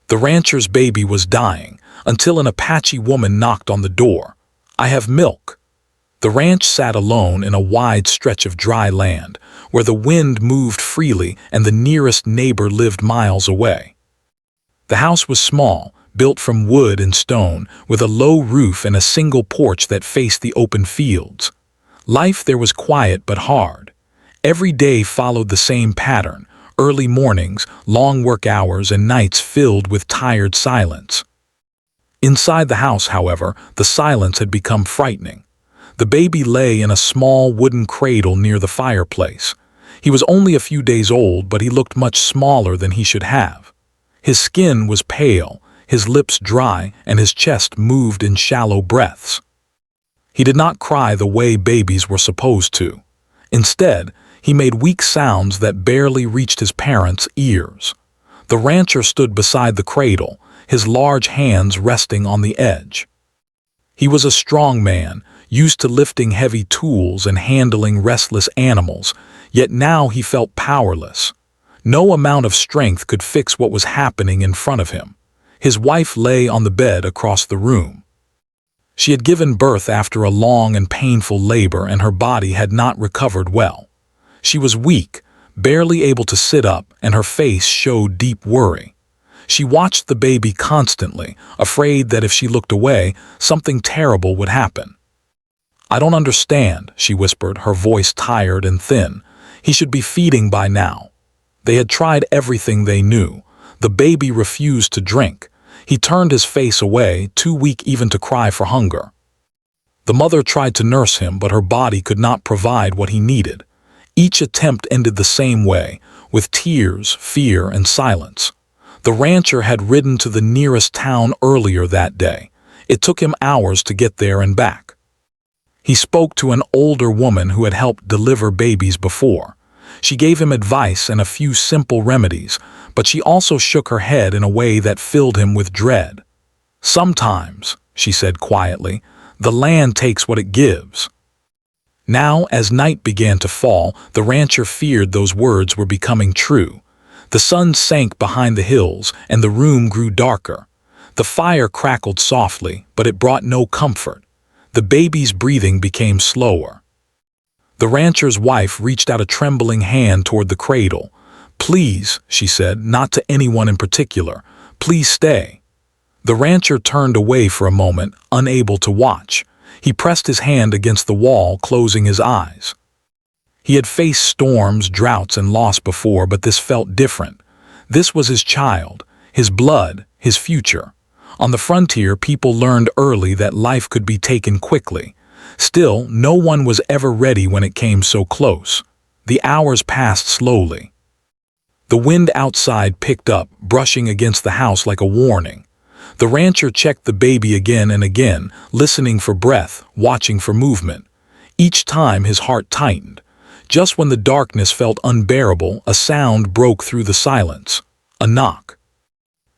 The rancher's baby was dying until an Apache woman knocked on the door. "I have milk." The ranch sat alone in a wide stretch of dry land, where the wind moved freely and the nearest neighbor lived miles away. The house was small, built from wood and stone, with a low roof and a single porch that faced the open fields. Life there was quiet but hard. Every day followed the same pattern: early mornings, long work hours, and nights filled with tired silence. Inside the house, however, the silence had become frightening. The baby lay in a small wooden cradle near the fireplace. He was only a few days old, but he looked much smaller than he should have. His skin was pale, his lips dry, and his chest moved in shallow breaths. He did not cry the way babies were supposed to. Instead, he made weak sounds that barely reached his parents' ears. The rancher stood beside the cradle, his large hands resting on the edge. He was a strong man, used to lifting heavy tools and handling restless animals, yet now he felt powerless. No amount of strength could fix what was happening in front of him. His wife lay on the bed across the room. She had given birth after a long and painful labor, and her body had not recovered well. She was weak, barely able to sit up, and her face showed deep worry. She watched the baby constantly, afraid that if she looked away, something terrible would happen. "I don't understand," she whispered, her voice tired and thin. "He should be feeding by now." They had tried everything they knew. The baby refused to drink. He turned his face away, too weak even to cry for hunger. The mother tried to nurse him, but her body could not provide what he needed. Each attempt ended the same way, with tears, fear, and silence. The rancher had ridden to the nearest town earlier that day. It took him hours to get there and back. He spoke to an older woman who had helped deliver babies before. She gave him advice and a few simple remedies, but she also shook her head in a way that filled him with dread. "Sometimes," she said quietly, "the land takes what it gives." Now, as night began to fall, the rancher feared those words were becoming true. The sun sank behind the hills, and the room grew darker. The fire crackled softly, but it brought no comfort. The baby's breathing became slower. The rancher's wife reached out a trembling hand toward the cradle. "Please," she said, "not to anyone in particular. Please stay." The rancher turned away for a moment, unable to watch. He pressed his hand against the wall, closing his eyes. He had faced storms, droughts, and loss before, but this felt different. This was his child, his blood, his future. On the frontier, people learned early that life could be taken quickly. Still, no one was ever ready when it came so close. The hours passed slowly. The wind outside picked up, brushing against the house like a warning. The rancher checked the baby again and again, listening for breath, watching for movement. Each time his heart tightened. Just when the darkness felt unbearable, a sound broke through the silence. A knock.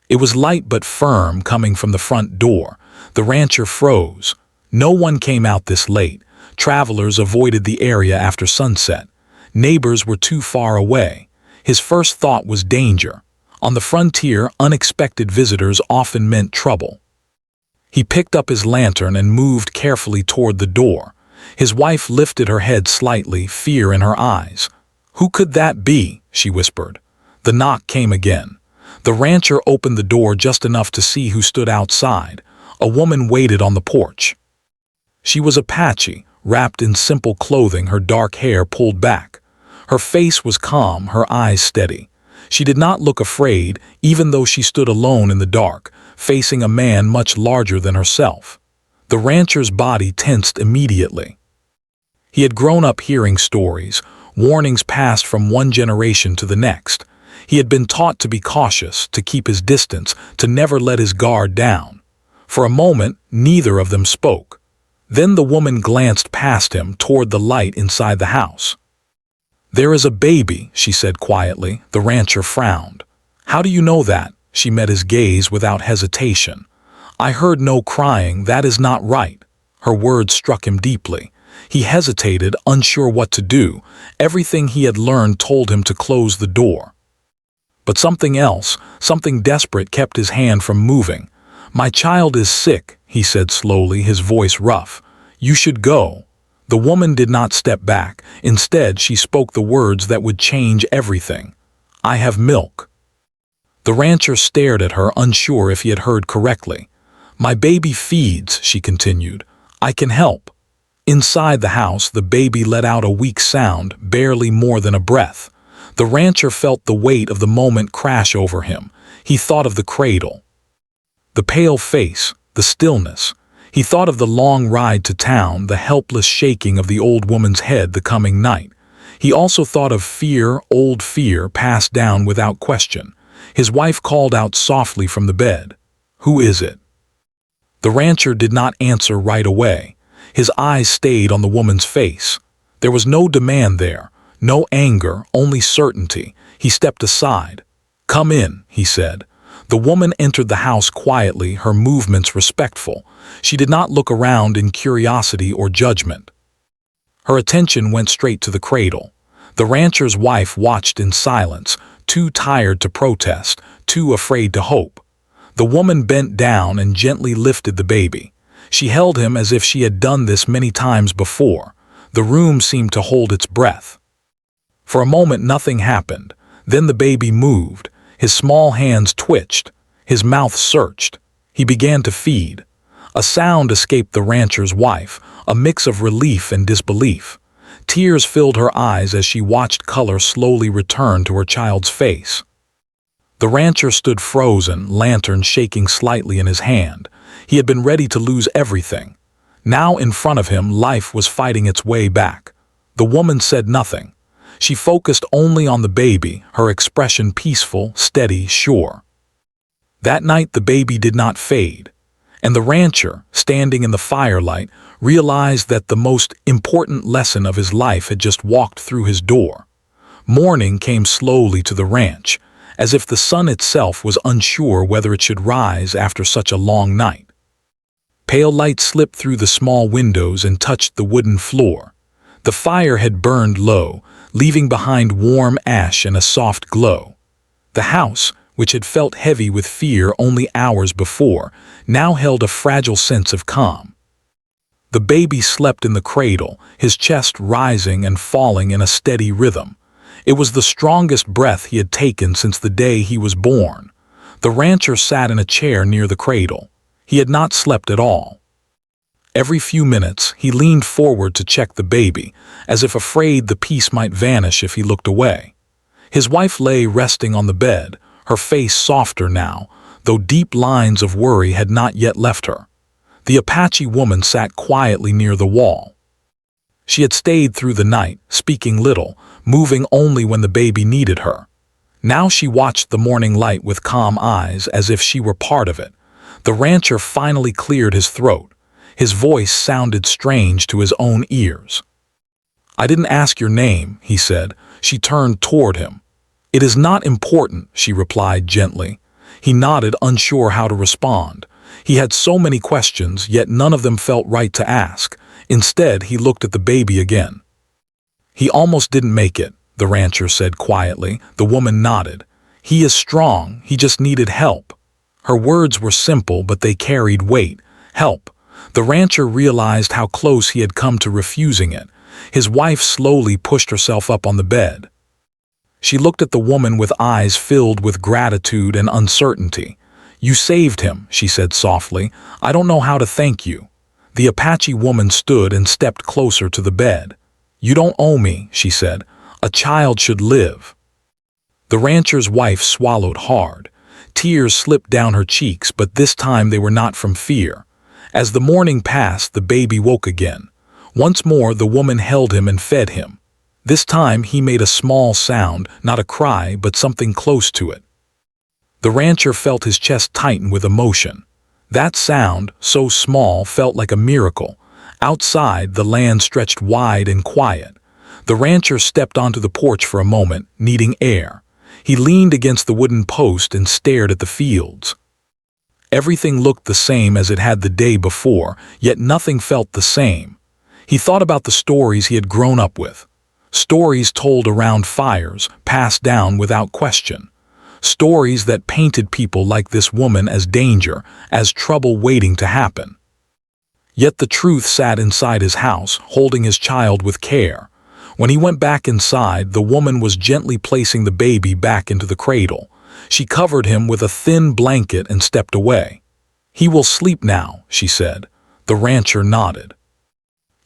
It was light but firm, coming from the front door. The rancher froze. No one came out this late. Travelers avoided the area after sunset. Neighbors were too far away. His first thought was danger. On the frontier, unexpected visitors often meant trouble. He picked up his lantern and moved carefully toward the door. His wife lifted her head slightly, fear in her eyes. "Who could that be?" she whispered. The knock came again. The rancher opened the door just enough to see who stood outside. A woman waited on the porch. She was Apache, wrapped in simple clothing, her dark hair pulled back. Her face was calm, her eyes steady. She did not look afraid, even though she stood alone in the dark, facing a man much larger than herself. The rancher's body tensed immediately. He had grown up hearing stories, warnings passed from one generation to the next. He had been taught to be cautious, to keep his distance, to never let his guard down. For a moment, neither of them spoke. Then the woman glanced past him toward the light inside the house. "There is a baby," she said quietly. The rancher frowned. "How do you know that?" She met his gaze without hesitation. "I heard no crying. That is not right." Her words struck him deeply. He hesitated, unsure what to do. Everything he had learned told him to close the door. But something else, something desperate, kept his hand from moving. "My child is sick," he said slowly, his voice rough. "You should go." The woman did not step back. Instead, she spoke the words that would change everything. "I have milk." The rancher stared at her, unsure if he had heard correctly. "My baby feeds," she continued. "I can help." Inside the house, the baby let out a weak sound, barely more than a breath. The rancher felt the weight of the moment crash over him. He thought of the cradle, the pale face, the stillness. He thought of the long ride to town, the helpless shaking of the old woman's head the coming night. He also thought of fear, old fear, passed down without question. His wife called out softly from the bed. "Who is it?" The rancher did not answer right away. His eyes stayed on the woman's face. There was no demand there, no anger, only certainty. He stepped aside. "Come in," he said. The woman entered the house quietly, her movements respectful. She did not look around in curiosity or judgment. Her attention went straight to the cradle. The rancher's wife watched in silence, too tired to protest, too afraid to hope. The woman bent down and gently lifted the baby. She held him as if she had done this many times before. The room seemed to hold its breath. For a moment nothing happened. Then the baby moved. His small hands twitched. His mouth searched. He began to feed. A sound escaped the rancher's wife, a mix of relief and disbelief. Tears filled her eyes as she watched color slowly return to her child's face. The rancher stood frozen, lantern shaking slightly in his hand. He had been ready to lose everything. Now in front of him, life was fighting its way back. The woman said nothing. She focused only on the baby, her expression peaceful, steady, sure. That night the baby did not fade, and the rancher, standing in the firelight, realized that the most important lesson of his life had just walked through his door. Morning came slowly to the ranch, as if the sun itself was unsure whether it should rise after such a long night. Pale light slipped through the small windows and touched the wooden floor. The fire had burned low, leaving behind warm ash and a soft glow. The house, which had felt heavy with fear only hours before, now held a fragile sense of calm. The baby slept in the cradle, his chest rising and falling in a steady rhythm. It was the strongest breath he had taken since the day he was born. The rancher sat in a chair near the cradle. He had not slept at all. Every few minutes, he leaned forward to check the baby, as if afraid the peace might vanish if he looked away. His wife lay resting on the bed, her face softer now, though deep lines of worry had not yet left her. The Apache woman sat quietly near the wall. She had stayed through the night, speaking little, moving only when the baby needed her. Now she watched the morning light with calm eyes, as if she were part of it. The rancher finally cleared his throat. His voice sounded strange to his own ears. "I didn't ask your name," he said. She turned toward him. "It is not important," she replied gently. He nodded, unsure how to respond. He had so many questions, yet none of them felt right to ask. Instead, he looked at the baby again. "He almost didn't make it," the rancher said quietly. The woman nodded. "He is strong, he just needed help." Her words were simple, but they carried weight. Help. The rancher realized how close he had come to refusing it. His wife slowly pushed herself up on the bed. She looked at the woman with eyes filled with gratitude and uncertainty. "You saved him," she said softly. "I don't know how to thank you." The Apache woman stood and stepped closer to the bed. "You don't owe me," she said. "A child should live." The rancher's wife swallowed hard. Tears slipped down her cheeks, but this time they were not from fear. As the morning passed, the baby woke again. Once more the woman held him and fed him. This time he made a small sound, not a cry, but something close to it. The rancher felt his chest tighten with emotion. That sound, so small, felt like a miracle. Outside, the land stretched wide and quiet. The rancher stepped onto the porch for a moment, needing air. He leaned against the wooden post and stared at the fields. Everything looked the same as it had the day before, yet nothing felt the same. He thought about the stories he had grown up with. Stories told around fires, passed down without question. stories that painted people like this woman as danger, as trouble waiting to happen. Yet the truth sat inside his house, holding his child with care. When he went back inside, the woman was gently placing the baby back into the cradle. She covered him with a thin blanket and stepped away. "He will sleep now," she said. The rancher nodded.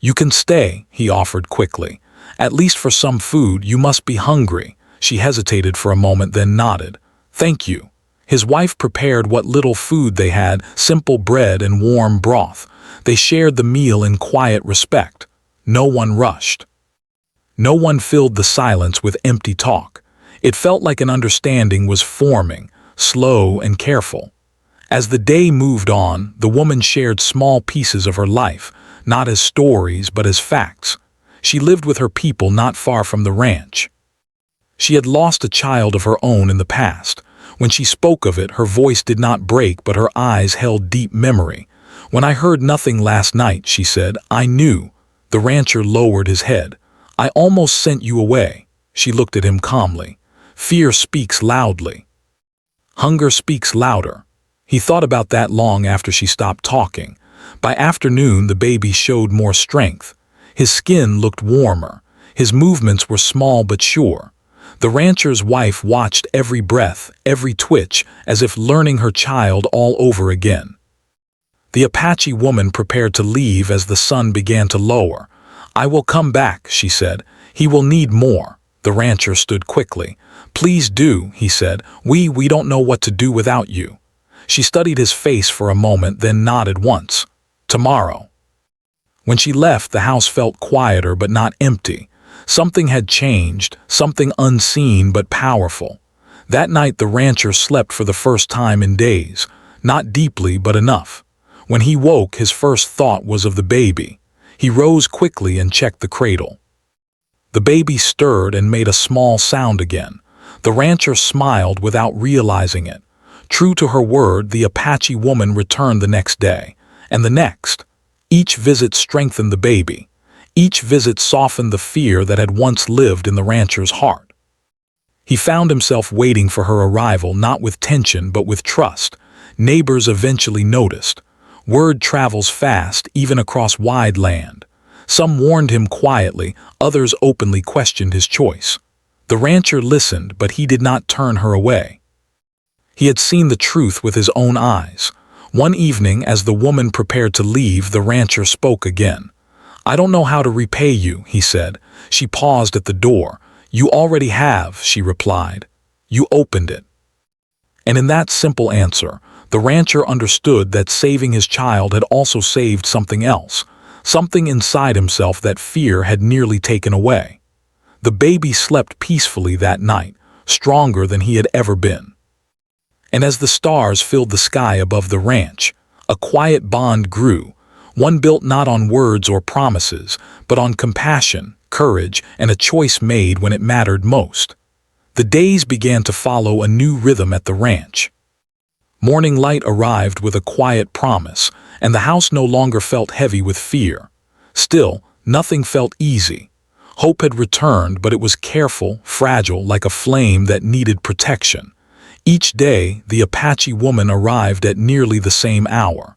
"You can stay," he offered quickly. "At least for some food. You must be hungry." She hesitated for a moment, then nodded. "Thank you." His wife prepared what little food they had, simple bread and warm broth. They shared the meal in quiet respect. No one rushed. No one filled the silence with empty talk. It felt like an understanding was forming, slow and careful. As the day moved on, the woman shared small pieces of her life, not as stories but as facts. She lived with her people not far from the ranch. She had lost a child of her own in the past. When she spoke of it, her voice did not break, but her eyes held deep memory. "When I heard nothing last night," she said, "I knew." The rancher lowered his head. "I almost sent you away." She looked at him calmly. "Fear speaks loudly. Hunger speaks louder." He thought about that long after she stopped talking. By afternoon, the baby showed more strength. His skin looked warmer. His movements were small but sure. The rancher's wife watched every breath, every twitch, as if learning her child all over again. The Apache woman prepared to leave as the sun began to lower. "I will come back," she said. "He will need more." The rancher stood quickly. "Please do," he said. We don't know what to do without you." She studied his face for a moment, then nodded once. "Tomorrow." When she left, the house felt quieter but not empty. Something had changed, something unseen but powerful. That night the rancher slept for the first time in days, not deeply but enough. When he woke, his first thought was of the baby. He rose quickly and checked the cradle. The baby stirred and made a small sound again. The rancher smiled without realizing it. True to her word, the Apache woman returned the next day, and the next. Each visit strengthened the baby. Each visit softened the fear that had once lived in the rancher's heart. He found himself waiting for her arrival, not with tension but with trust. Neighbors eventually noticed. Word travels fast, even across wide land. Some warned him quietly, others openly questioned his choice. The rancher listened, but he did not turn her away. He had seen the truth with his own eyes. One evening, as the woman prepared to leave, the rancher spoke again. "I don't know how to repay you," he said. She paused at the door. "You already have," she replied. "You opened it." And in that simple answer, the rancher understood that saving his child had also saved something else, something inside himself that fear had nearly taken away. The baby slept peacefully that night, stronger than he had ever been. And as the stars filled the sky above the ranch, a quiet bond grew, one built not on words or promises, but on compassion, courage, and a choice made when it mattered most. The days began to follow a new rhythm at the ranch. Morning light arrived with a quiet promise, and the house no longer felt heavy with fear. Still, nothing felt easy. Hope had returned, but it was careful, fragile, like a flame that needed protection. Each day, the Apache woman arrived at nearly the same hour.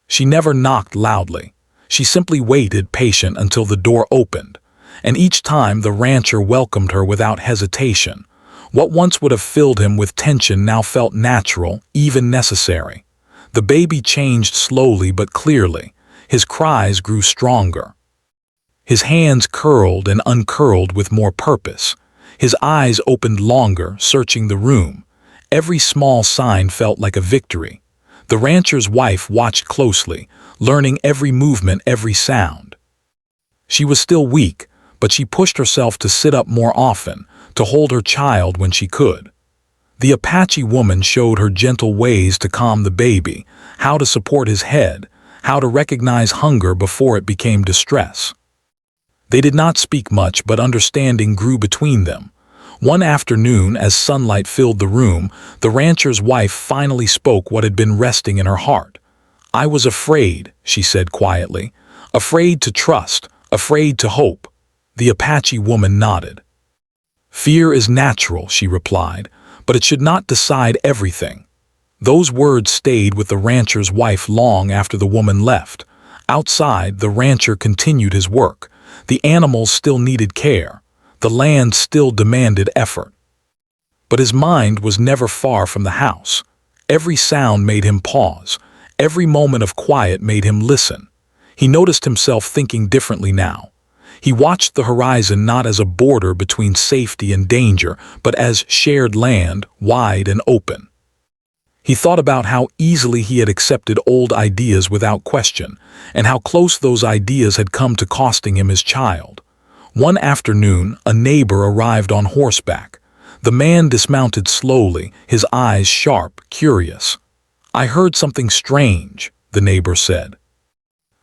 She never knocked loudly. She simply waited, patient, until the door opened. And each time the rancher welcomed her without hesitation. What once would have filled him with tension now felt natural, even necessary. The baby changed slowly but clearly. His cries grew stronger. His hands curled and uncurled with more purpose. His eyes opened longer, searching the room. Every small sign felt like a victory. The rancher's wife watched closely, learning every movement, every sound. She was still weak, but she pushed herself to sit up more often, to hold her child when she could. The Apache woman showed her gentle ways to calm the baby, how to support his head, how to recognize hunger before it became distress. They did not speak much, but understanding grew between them. One afternoon, as sunlight filled the room, the rancher's wife finally spoke what had been resting in her heart. "I was afraid," she said quietly. "Afraid to trust, afraid to hope." The Apache woman nodded. "Fear is natural," she replied, but it should not decide everything. Those words stayed with the rancher's wife long after the woman left. Outside, the rancher continued his work. The animals still needed care. The land still demanded effort. But his mind was never far from the house. Every sound made him pause. Every moment of quiet made him listen. He noticed himself thinking differently now. He watched the horizon not as a border between safety and danger, but as shared land, wide and open. He thought about how easily he had accepted old ideas without question, and how close those ideas had come to costing him his child. One afternoon, a neighbor arrived on horseback. The man dismounted slowly, his eyes sharp, curious. "I heard something strange," the neighbor said.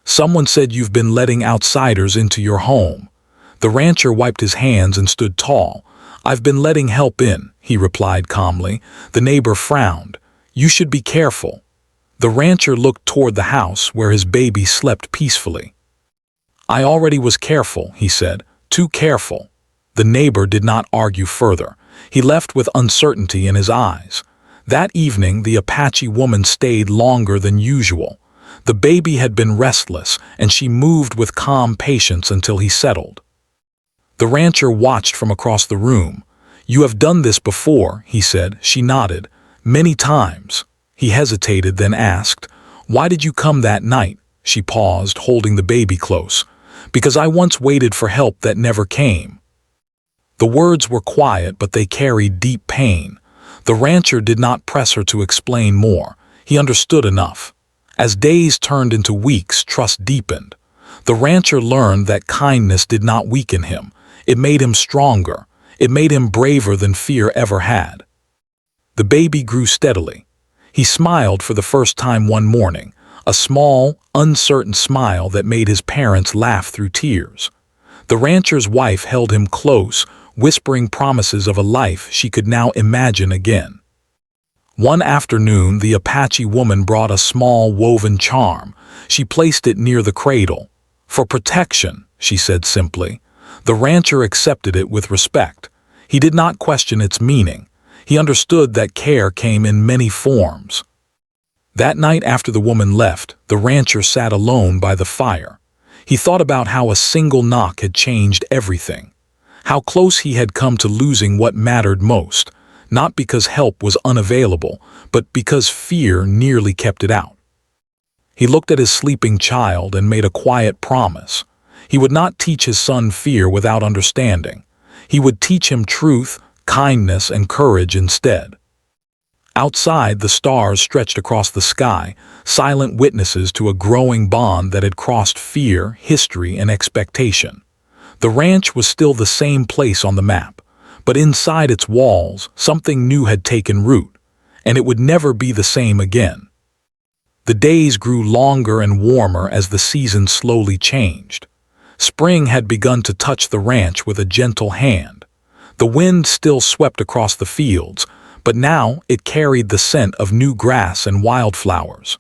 "Someone said you've been letting outsiders into your home." The rancher wiped his hands and stood tall. "I've been letting help in," he replied calmly. The neighbor frowned. "You should be careful." The rancher looked toward the house where his baby slept peacefully. "I already was careful," he said. "Too careful." The neighbor did not argue further. He left with uncertainty in his eyes. That evening, the Apache woman stayed longer than usual. The baby had been restless, and she moved with calm patience until he settled. The rancher watched from across the room. "You have done this before," he said. She nodded. "Many times." He hesitated, then asked, "Why did you come that night?" She paused, holding the baby close. "Because I once waited for help that never came." The words were quiet, but they carried deep pain. The rancher did not press her to explain more. He understood enough. As days turned into weeks, trust deepened. The rancher learned that kindness did not weaken him. It made him stronger. It made him braver than fear ever had. The baby grew steadily. He smiled for the first time one morning, a small, uncertain smile that made his parents laugh through tears. The rancher's wife held him close, whispering promises of a life she could now imagine again. One afternoon, the Apache woman brought a small woven charm. She placed it near the cradle. "For protection," she said simply. The rancher accepted it with respect. He did not question its meaning. He understood that care came in many forms. That night after the woman left, the rancher sat alone by the fire. He thought about how a single knock had changed everything. How close he had come to losing what mattered most, not because help was unavailable, but because fear nearly kept it out. He looked at his sleeping child and made a quiet promise. He would not teach his son fear without understanding. He would teach him truth, kindness, and courage instead. Outside, the stars stretched across the sky, silent witnesses to a growing bond that had crossed fear, history, and expectation. The ranch was still the same place on the map, but inside its walls, something new had taken root, and it would never be the same again. The days grew longer and warmer as the season slowly changed. Spring had begun to touch the ranch with a gentle hand. The wind still swept across the fields, but now it carried the scent of new grass and wildflowers.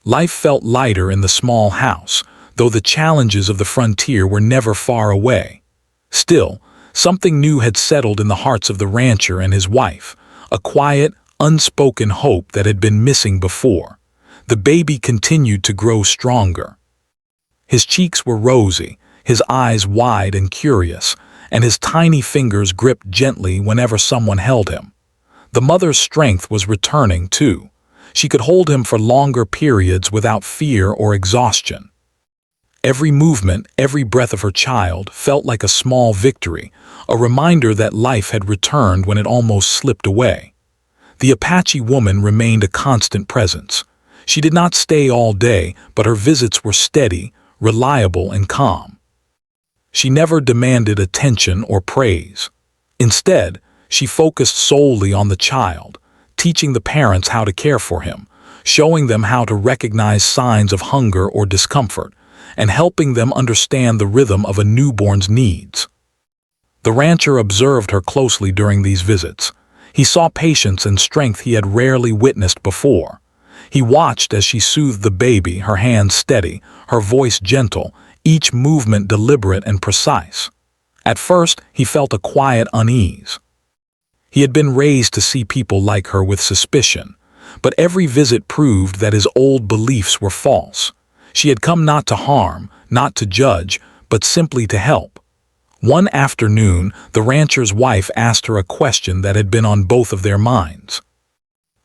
Life felt lighter in the small house, though the challenges of the frontier were never far away. Still, something new had settled in the hearts of the rancher and his wife, a quiet, unspoken hope that had been missing before. The baby continued to grow stronger. His cheeks were rosy, his eyes wide and curious, and his tiny fingers gripped gently whenever someone held him. The mother's strength was returning, too. She could hold him for longer periods without fear or exhaustion. Every movement, every breath of her child felt like a small victory, a reminder that life had returned when it almost slipped away. The Apache woman remained a constant presence. She did not stay all day, but her visits were steady, reliable, and calm. She never demanded attention or praise. Instead, she focused solely on the child, teaching the parents how to care for him, showing them how to recognize signs of hunger or discomfort, and helping them understand the rhythm of a newborn's needs. The rancher observed her closely during these visits. He saw patience and strength he had rarely witnessed before. He watched as she soothed the baby, her hands steady, her voice gentle, each movement deliberate and precise. At first, he felt a quiet unease. He had been raised to see people like her with suspicion, but every visit proved that his old beliefs were false. She had come not to harm, not to judge, but simply to help. One afternoon, the rancher's wife asked her a question that had been on both of their minds.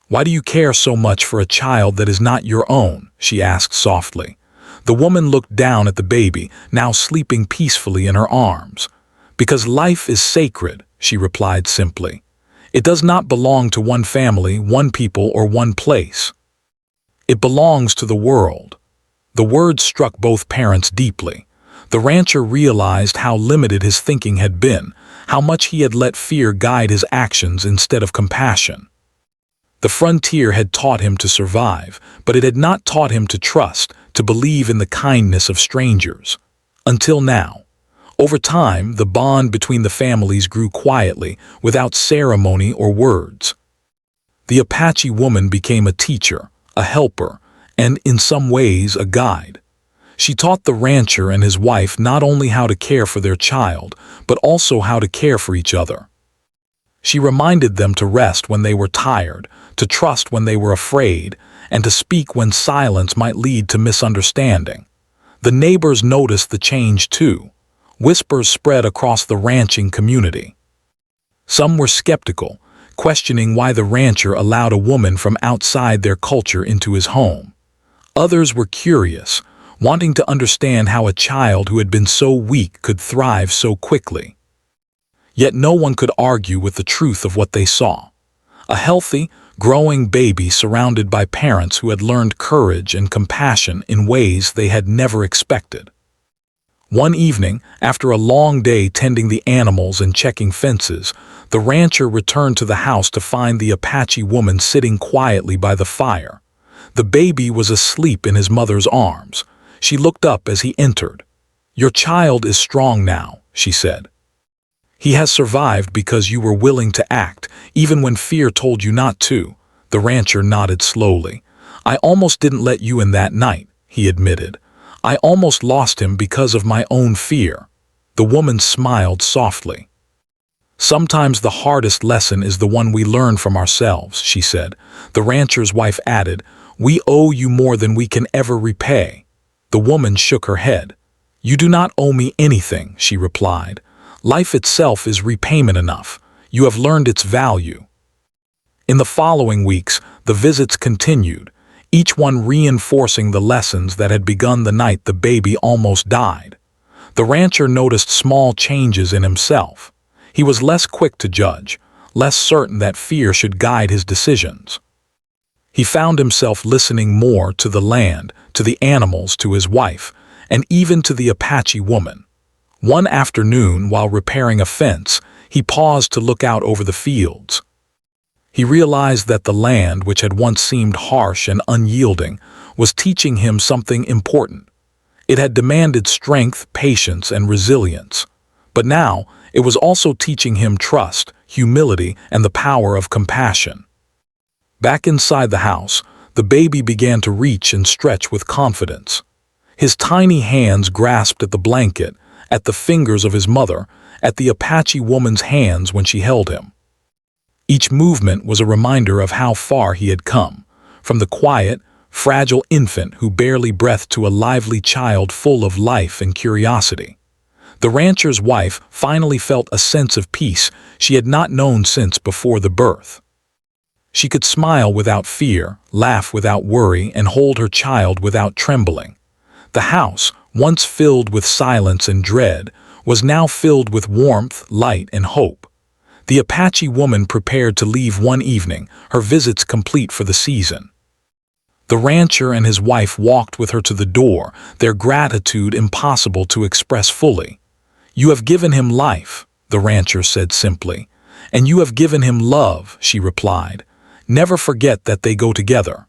"Why do you care so much for a child that is not your own?" she asked softly. The woman looked down at the baby, now sleeping peacefully in her arms. "Because life is sacred," she replied simply. "It does not belong to one family, one people, or one place. It belongs to the world." The words struck both parents deeply. The rancher realized how limited his thinking had been, how much he had let fear guide his actions instead of compassion. The frontier had taught him to survive, but it had not taught him to trust, to believe in the kindness of strangers. Until now. Over time, the bond between the families grew quietly, without ceremony or words. The Apache woman became a teacher, a helper, and, in some ways, a guide. She taught the rancher and his wife not only how to care for their child, but also how to care for each other. She reminded them to rest when they were tired, to trust when they were afraid, and to speak when silence might lead to misunderstanding. The neighbors noticed the change too. Whispers spread across the ranching community. Some were skeptical, questioning why the rancher allowed a woman from outside their culture into his home. Others were curious, wanting to understand how a child who had been so weak could thrive so quickly. Yet no one could argue with the truth of what they saw. A healthy, growing baby surrounded by parents who had learned courage and compassion in ways they had never expected. One evening, after a long day tending the animals and checking fences, the rancher returned to the house to find the Apache woman sitting quietly by the fire. The baby was asleep in his mother's arms. She looked up as he entered. "Your child is strong now," she said. "He has survived because you were willing to act, even when fear told you not to." The rancher nodded slowly. "I almost didn't let you in that night," he admitted. "I almost lost him because of my own fear." The woman smiled softly. "Sometimes the hardest lesson is the one we learn from ourselves," she said. The rancher's wife added, "We owe you more than we can ever repay." The woman shook her head. "You do not owe me anything," she replied. "Life itself is repayment enough. You have learned its value." In the following weeks, the visits continued, each one reinforcing the lessons that had begun the night the baby almost died. The rancher noticed small changes in himself. He was less quick to judge, less certain that fear should guide his decisions. He found himself listening more to the land, to the animals, to his wife, and even to the Apache woman. One afternoon, while repairing a fence, he paused to look out over the fields. He realized that the land, which had once seemed harsh and unyielding, was teaching him something important. It had demanded strength, patience, and resilience. But now, it was also teaching him trust, humility, and the power of compassion. Back inside the house, the baby began to reach and stretch with confidence. His tiny hands grasped at the blanket, at the fingers of his mother, at the Apache woman's hands when she held him. Each movement was a reminder of how far he had come, from the quiet, fragile infant who barely breathed to a lively child full of life and curiosity. The rancher's wife finally felt a sense of peace she had not known since before the birth. She could smile without fear, laugh without worry, and hold her child without trembling. The house, once filled with silence and dread, was now filled with warmth, light, and hope. The Apache woman prepared to leave one evening, her visits complete for the season. The rancher and his wife walked with her to the door, their gratitude impossible to express fully. "You have given him life," the rancher said simply. "And you have given him love," she replied. "Never forget that they go together."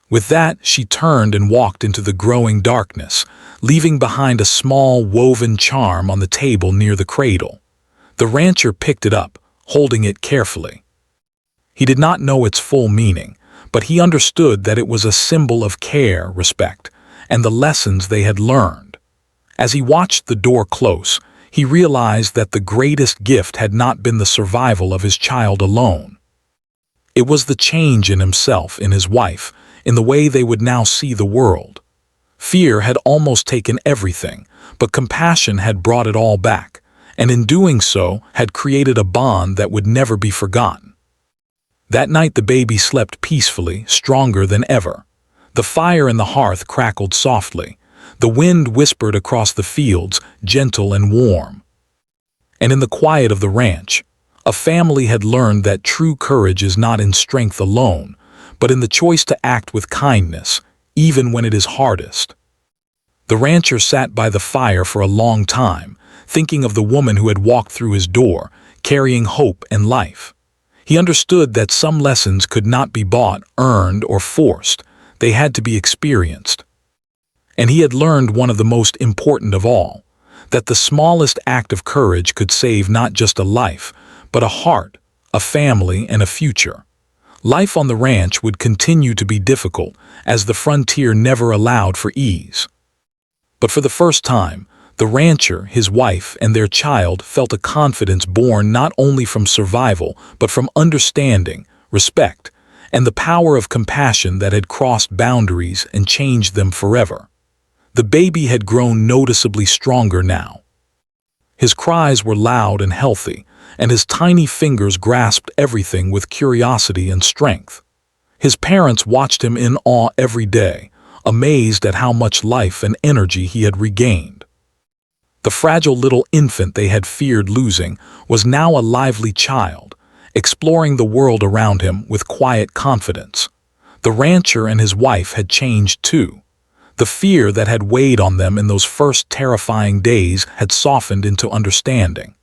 With that, she turned and walked into the growing darkness, leaving behind a small woven charm on the table near the cradle. The rancher picked it up, holding it carefully. He did not know its full meaning, but he understood that it was a symbol of care, respect, and the lessons they had learned. As he watched the door close, he realized that the greatest gift had not been the survival of his child alone. It was the change in himself, in his wife, in the way they would now see the world. Fear had almost taken everything, but compassion had brought it all back, and in doing so had created a bond that would never be forgotten. That night the baby slept peacefully, stronger than ever. The fire in the hearth crackled softly. The wind whispered across the fields, gentle and warm. And in the quiet of the ranch, a family had learned that true courage is not in strength alone, but in the choice to act with kindness, even when it is hardest. The rancher sat by the fire for a long time, thinking of the woman who had walked through his door, carrying hope and life. He understood that some lessons could not be bought, earned, or forced. They had to be experienced. And he had learned one of the most important of all, that the smallest act of courage could save not just a life, but a heart, a family, and a future. Life on the ranch would continue to be difficult, as the frontier never allowed for ease. But for the first time, the rancher, his wife, and their child felt a confidence born not only from survival, but from understanding, respect, and the power of compassion that had crossed boundaries and changed them forever. The baby had grown noticeably stronger now. His cries were loud and healthy, and his tiny fingers grasped everything with curiosity and strength. His parents watched him in awe every day, amazed at how much life and energy he had regained. The fragile little infant they had feared losing was now a lively child, exploring the world around him with quiet confidence. The rancher and his wife had changed too. The fear that had weighed on them in those first terrifying days had softened into understanding.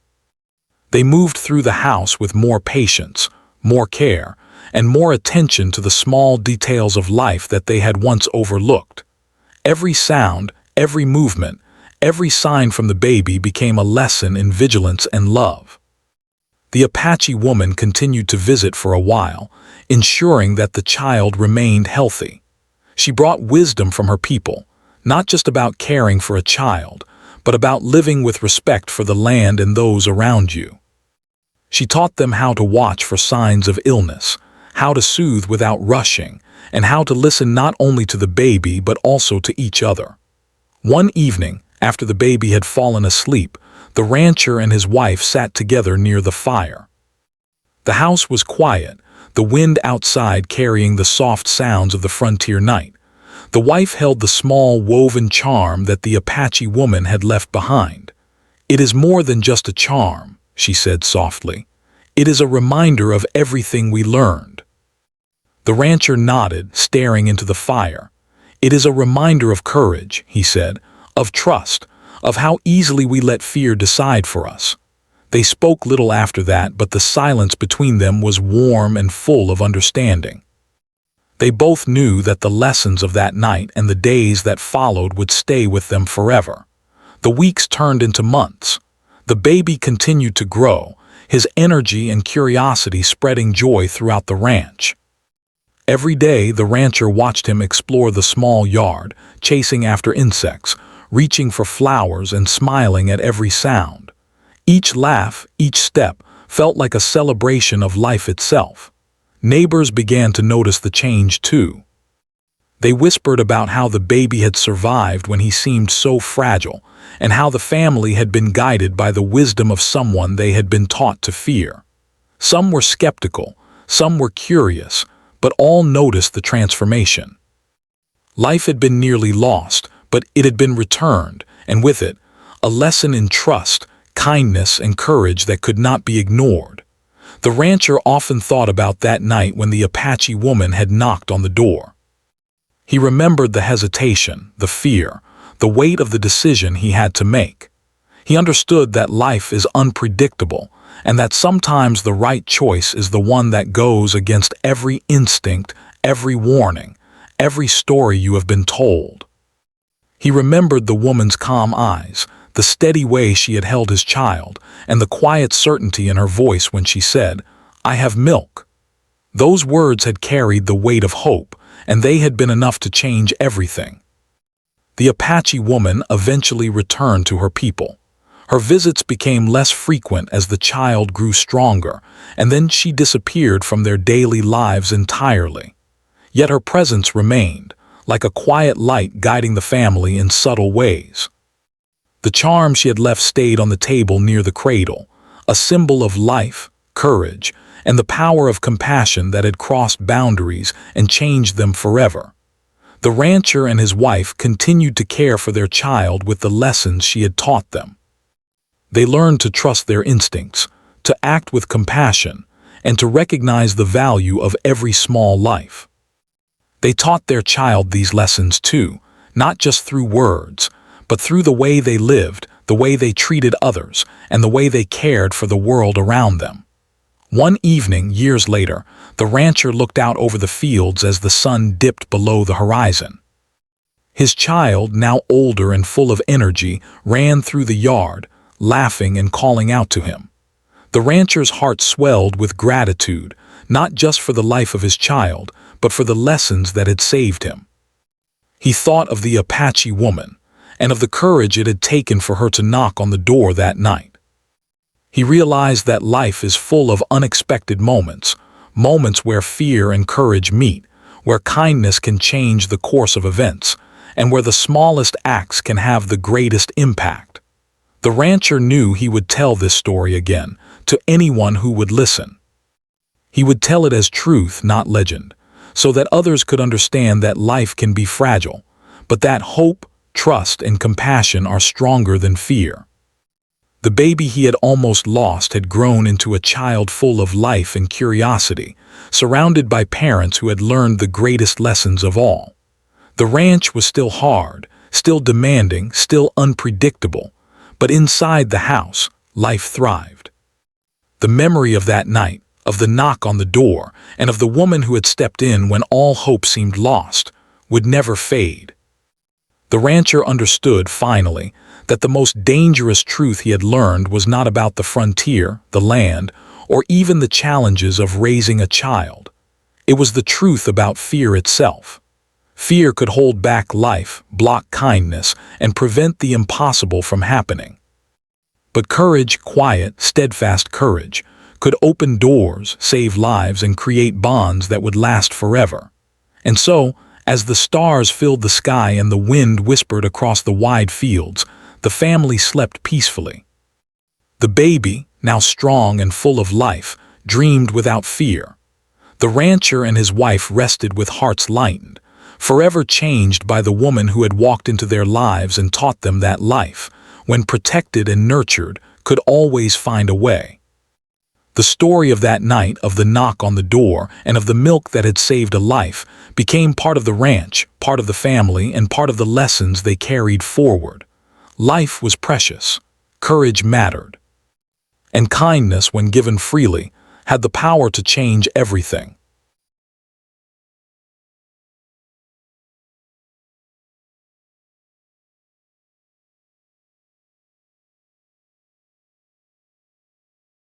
They moved through the house with more patience, more care, and more attention to the small details of life that they had once overlooked. Every sound, every movement, every sign from the baby became a lesson in vigilance and love. The Apache woman continued to visit for a while, ensuring that the child remained healthy. She brought wisdom from her people, not just about caring for a child, but about living with respect for the land and those around you. She taught them how to watch for signs of illness, how to soothe without rushing, and how to listen not only to the baby but also to each other. One evening, after the baby had fallen asleep, the rancher and his wife sat together near the fire. The house was quiet, the wind outside carrying the soft sounds of the frontier night. The wife held the small woven charm that the Apache woman had left behind. "It is more than just a charm," she said softly. "It is a reminder of everything we learned." The rancher nodded, staring into the fire. "It is a reminder of courage," he said, "of trust, of how easily we let fear decide for us." They spoke little after that, but the silence between them was warm and full of understanding. They both knew that the lessons of that night and the days that followed would stay with them forever. The weeks turned into months. The baby continued to grow, his energy and curiosity spreading joy throughout the ranch. Every day, the rancher watched him explore the small yard, chasing after insects, reaching for flowers and smiling at every sound. Each laugh, each step, felt like a celebration of life itself. Neighbors began to notice the change too. They whispered about how the baby had survived when he seemed so fragile, and how the family had been guided by the wisdom of someone they had been taught to fear. Some were skeptical, some were curious, but all noticed the transformation. Life had been nearly lost, but it had been returned, and with it, a lesson in trust, kindness, and courage that could not be ignored. The rancher often thought about that night when the Apache woman had knocked on the door. He remembered the hesitation, the fear, the weight of the decision he had to make. He understood that life is unpredictable, and that sometimes the right choice is the one that goes against every instinct, every warning, every story you have been told. He remembered the woman's calm eyes, the steady way she had held his child, and the quiet certainty in her voice when she said, "I have milk." Those words had carried the weight of hope, and they had been enough to change everything. The Apache woman eventually returned to her people. Her visits became less frequent as the child grew stronger, and then she disappeared from their daily lives entirely. Yet her presence remained, like a quiet light guiding the family in subtle ways. The charm she had left stayed on the table near the cradle, a symbol of life, courage, and the power of compassion that had crossed boundaries and changed them forever. The rancher and his wife continued to care for their child with the lessons she had taught them. They learned to trust their instincts, to act with compassion, and to recognize the value of every small life. They taught their child these lessons too, not just through words, but through the way they lived, the way they treated others, and the way they cared for the world around them. One evening, years later, the rancher looked out over the fields as the sun dipped below the horizon. His child, now older and full of energy, ran through the yard, laughing and calling out to him. The rancher's heart swelled with gratitude, not just for the life of his child, but for the lessons that had saved him. He thought of the Apache woman, and of the courage it had taken for her to knock on the door that night. He realized that life is full of unexpected moments, moments where fear and courage meet, where kindness can change the course of events, and where the smallest acts can have the greatest impact. The rancher knew he would tell this story again, to anyone who would listen. He would tell it as truth, not legend, so that others could understand that life can be fragile, but that hope, trust, and compassion are stronger than fear. The baby he had almost lost had grown into a child full of life and curiosity, surrounded by parents who had learned the greatest lessons of all. The ranch was still hard, still demanding, still unpredictable, but inside the house, life thrived. The memory of that night, of the knock on the door, and of the woman who had stepped in when all hope seemed lost, would never fade. The rancher understood, finally, that the most dangerous truth he had learned was not about the frontier, the land, or even the challenges of raising a child. It was the truth about fear itself. Fear could hold back life, block kindness, and prevent the impossible from happening. But courage, quiet, steadfast courage, could open doors, save lives, and create bonds that would last forever. And so, as the stars filled the sky and the wind whispered across the wide fields, the family slept peacefully. The baby, now strong and full of life, dreamed without fear. The rancher and his wife rested with hearts lightened, forever changed by the woman who had walked into their lives and taught them that life, when protected and nurtured, could always find a way. The story of that night, of the knock on the door, and of the milk that had saved a life, became part of the ranch, part of the family, and part of the lessons they carried forward. Life was precious, courage mattered, and kindness, when given freely, had the power to change everything.